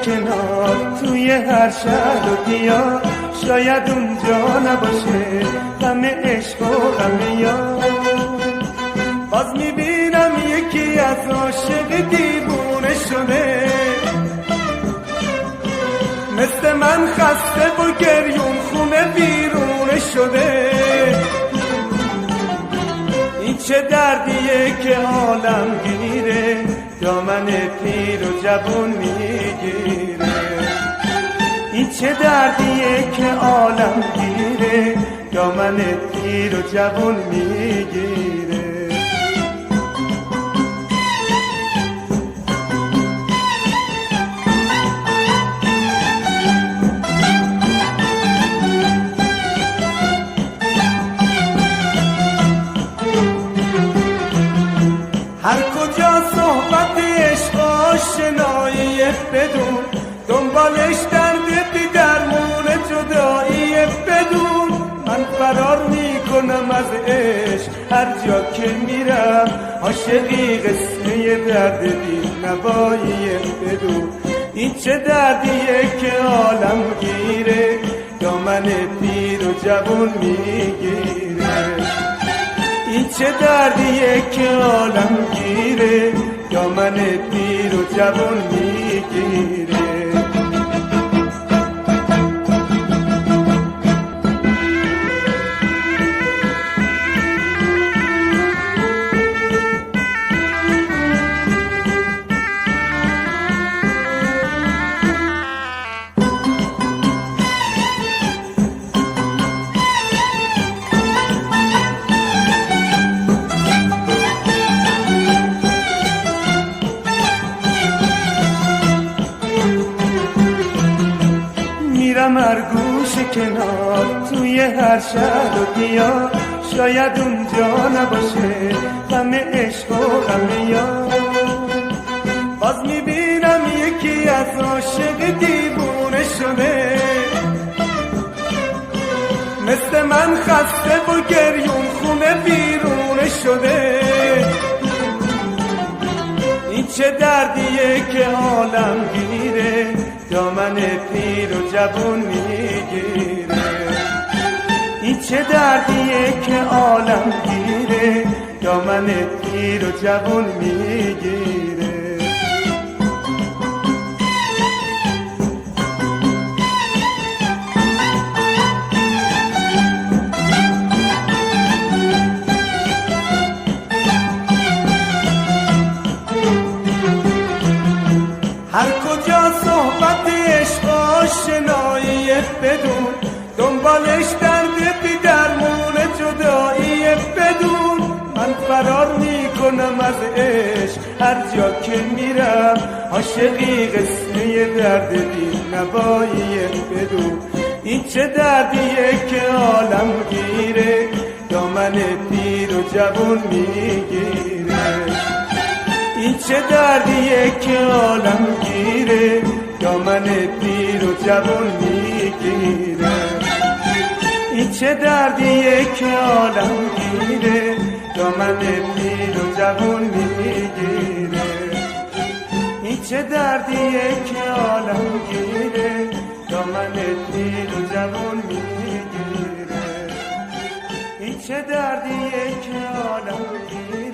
کنار توی هر شهر و دیار، شاید اونجا نباشه غم عشق و غم یار. باز میبینم یکی از عاشق دیوونه شده، مثل من خسته و گریون خونه بیرونه شده. این چه دردیه که عالم گیره، دامن پیر و جوون میگیره. این چه دردیه که عالم گیره، دامن پیر و جوون میگیره. هر کجا صحبت عشق آشنایی بدون، دنبالش درد بی درمون جدایی بدون. من فرار میکنم از عشق هر جا که میرم، عاشقی قصه درد بی نوایی بدون. این چه دردیه که عالم گیره، دامن پیر و جوون میگیره. این چه دردیه که عالم گیره، دامن پیر و جوان میگیره. میرم هر گوشه کنار توی هر شهر و دیار، شاید اونجا نباشه غم عشق و غم یار. باز میبینم یکی از عاشق دیوونه شده، مثل من خسته و گریون خونه بیرونه شده. این چه دردیه که عالم گیره، دامن پیر و جوون میگیره. این چه دردیه که عالم گیره، دامن پیر و جوون میگیره. هر کجا صحبت عشق آشنایی بدون، دنبالش درد بی درمون جدایی بدون. من فرار میکنم از عشق هر جا که میرم، عاشقی قصه درد بی نوایی بدون. این چه دردیه که عالم گیره، دامن پیر و جوون میگیره. این چه دردیه که عالم گیره، دامن پیر و جوون میگیره. این چه دردیه که عالم گیره، دامن پیر و جوون میگیره. این چه دردیه که عالم گیره، دامن پیر و جوون میگیره. این چه دردیه که عالم گیره.